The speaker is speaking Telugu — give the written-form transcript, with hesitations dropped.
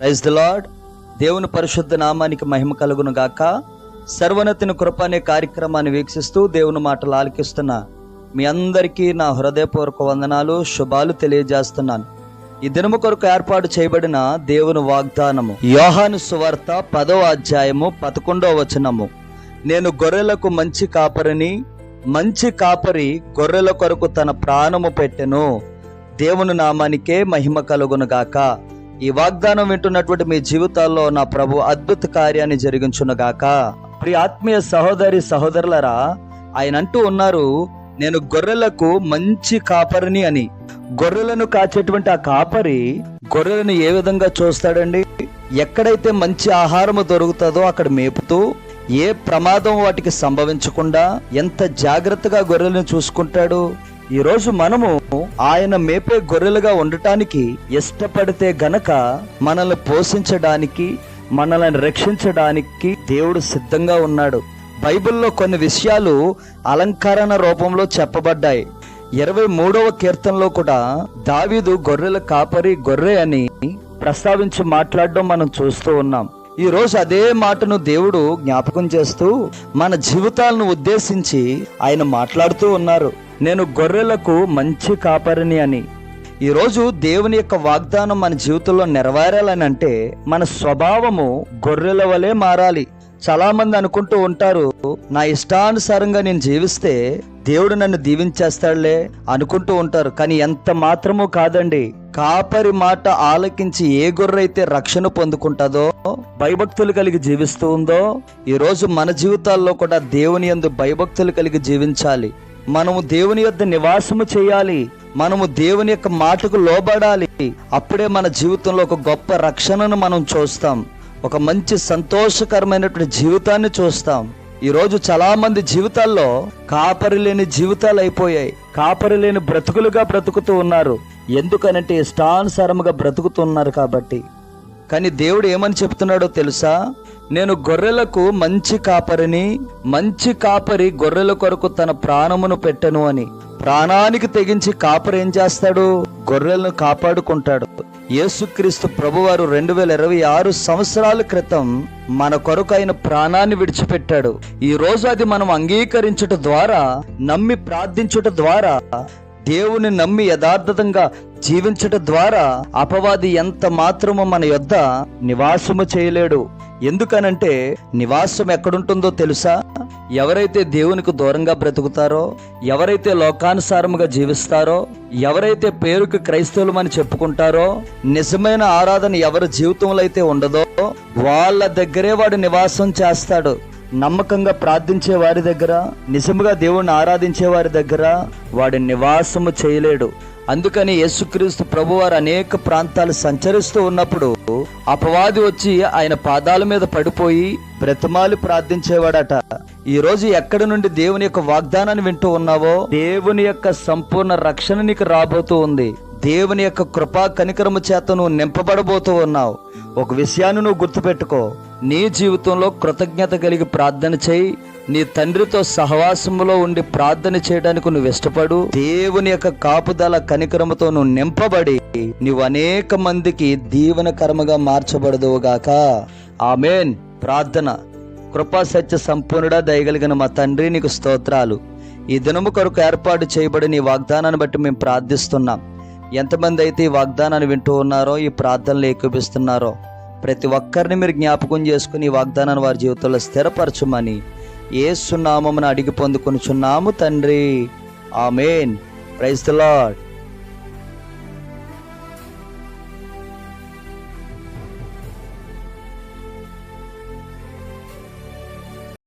Praise the lord. దేవుని పరిశుద్ధ నామానికి మహిమ కలుగును గాక. సర్వోన్నతుని కృప అనే కార్యక్రమాన్ని వీక్షిస్తూ దేవుని మాటలు ఆలకిస్తున్న మీ అందరికీ నా హృదయపూర్వక వందనాలు, శుభాలు తెలియజేస్తున్నాను. ఈ దినము కొరకు ఏర్పాటు చేయబడిన దేవుని వాగ్దానము యోహాను సువార్త 10వ అధ్యాయము 11వ వచనము. నేను గొర్రెలకు మంచి కాపరిని, మంచి కాపరి గొర్రెల కొరకు తన ప్రాణము పెట్టెను. దేవుని నామానికే మహిమ కలుగును గాక. ఈ వాగ్దానం వింటున్నటువంటి మీ జీవితాల్లో నా ప్రభు అద్భుత కార్యాన్ని జరిగించునుగాక. ప్రియ ఆత్మీయ సహోదరి సహోదరులరా, ఆయన అంటూ ఉన్నారు, నేను గొర్రెలకు మంచి కాపరిని అని. గొర్రెలను కాచేటువంటి ఆ కాపరి గొర్రెలను ఏ విధంగా చూస్తాడండి? ఎక్కడైతే మంచి ఆహారము దొరుకుతుందో అక్కడ మేపుతూ ఏ ప్రమాదం వాటికి సంభవించకుండా ఎంత జాగ్రత్తగా గొర్రెలను చూసుకుంటాడు. ఈరోజు మనము ఆయన మేపే గొర్రెలుగా ఉండటానికి ఇష్టపడితే గనక మనల్ని పోషించడానికి, మనల్ని రక్షించడానికి దేవుడు సిద్ధంగా ఉన్నాడు. బైబిల్లో కొన్ని విషయాలు అలంకరణ రూపంలో చెప్పబడ్డాయి. 23వ కీర్తనలో కూడా దావీదు గొర్రెల కాపరి, గొర్రె అని ప్రస్తావించి మాట్లాడడం మనం చూస్తూ ఉన్నాం. ఈ రోజు అదే మాటను దేవుడు జ్ఞాపకం చేస్తూ మన జీవితాలను ఉద్దేశించి ఆయన మాట్లాడుతూ ఉన్నారు, నేను గొర్రెలకు మంచి కాపరిని అని. ఈరోజు దేవుని యొక్క వాగ్దానం మన జీవితంలో నెరవేరాలని అంటే మన స్వభావము గొర్రెల వలె మారాలి. చాలా మంది అనుకుంటూ ఉంటారు, నా ఇష్టానుసారంగా నేను జీవిస్తే దేవుడు నన్ను దీవించేస్తాడులే అనుకుంటూ ఉంటారు. కానీ ఎంత మాత్రమూ కాదండి. కాపరి మాట ఆలకించి ఏ గొర్రె అయితే రక్షణ పొందుకుంటుందో, భయభక్తులు కలిగి జీవిస్తూ ఉందో, ఈరోజు మన జీవితాల్లో కూడా దేవుని యందు భయభక్తులు కలిగి జీవించాలి. మనము దేవుని యొద్ద నివాసము చేయాలి. మనము దేవుని యొక్క మాటకు లోబడాలి. అప్పుడే మన జీవితంలో ఒక గొప్ప రక్షణను మనం చూస్తాం. ఒక మంచి సంతోషకరమైనటువంటి జీవితాన్ని చూస్తాం. ఈరోజు చాలా మంది జీవితాల్లో కాపరి లేని జీవితాలు అయిపోయాయి. కాపరి లేని బ్రతుకులుగా బ్రతుకుతూ ఉన్నారు. ఎందుకనంటే ఇష్టానుసారముగా బ్రతుకుతున్నారు కాబట్టి. కానీ దేవుడు ఏమని చెప్తున్నాడో తెలుసా? నేను గొర్రెలకు మంచి కాపరిని, మంచి కాపరి గొర్రెల కొరకు తన ప్రాణమును పెట్టెను అని. ప్రాణానికి తెగించి కాపరి ఏం చేస్తాడు? గొర్రెలను కాపాడుకుంటాడు. యేసుక్రీస్తు ప్రభువారు 2026 సంవత్సరాల క్రితం మన కొరకు ఆయన ప్రాణాన్ని విడిచిపెట్టాడు. ఈ రోజు అది మనం అంగీకరించుట ద్వారా, నమ్మి ప్రార్థించుట ద్వారా, దేవుని నమ్మి యథార్థంగా జీవించట ద్వారా అపవాది ఎంత మాత్రము మన యొద్ద నివాసము చేయలేడు. ఎందుకనంటే నివాసం ఎక్కడుంటుందో తెలుసా? ఎవరైతే దేవునికి దూరంగా బ్రతుకుతారో, ఎవరైతే లోకానుసారముగా జీవిస్తారో, ఎవరైతే పేరుకి క్రైస్తవులమని చెప్పుకుంటారో, నిజమైన ఆరాధన ఎవరి జీవితంలో అయితే ఉండదో వాళ్ళ దగ్గరే వాడు నివాసం చేస్తాడు. నమ్మకంగా ప్రార్థించే వారి దగ్గర, నిజముగా దేవుణ్ణి ఆరాధించే వారి దగ్గర వాడి నివాసము చేయలేడు. అందుకని యేసుక్రీస్తు ప్రభువారు అనేక ప్రాంతాలు సంచరిస్తూ ఉన్నప్పుడు అపవాది వచ్చి ఆయన పాదాల మీద పడిపోయి బ్రతిమాలి ప్రార్థించేవాడట. ఈ రోజు ఎక్కడి నుండి దేవుని యొక్క వాగ్దానాన్ని వింటూ ఉన్నావో, దేవుని యొక్క సంపూర్ణ రక్షణ నీకు రాబోతూ ఉంది. దేవుని యొక్క కృపా కనికరము చేత నువ్వు నింపబడబోతూ ఉన్నావు. ఒక విషయాన్ని నువ్వు గుర్తుపెట్టుకో, నీ జీవితంలో కృతజ్ఞత కలిగి ప్రార్థన చేయి. నీ తండ్రితో సహవాసములో ఉండి ప్రార్థన చేయడానికి నువ్వు ఇష్టపడు. దేవుని యొక్క కాపుదల కనికరముతో నువ్వు నింపబడి నువ్వు అనేక మందికి దీవెనకరముగా మార్చబడదువుగాక. ఆమేన్. ప్రార్థన. కృపా సత్య సంపూర్ణుడా, దయగలిగిన మా తండ్రి, నీకు స్తోత్రాలు. ఈ దినము కొరకు ఏర్పాటు చేయబడిన ఈ వాగ్దానాన్ని బట్టి మేము ప్రార్థిస్తున్నాం. ఎంతమంది అయితే ఈ వాగ్దానాన్ని వింటూ ఉన్నారో, ఈ ప్రార్థనలు ఏకీపిస్తున్నారో, ప్రతి ఒక్కరిని మీరు జ్ఞాపకం చేసుకుని ఈ వాగ్దానాన్ని వారి జీవితంలో స్థిరపరచమని యేసు నామమున అడిగి పొందుకొనుచున్నాము తండ్రి. ఆమేన్. Praise the lord.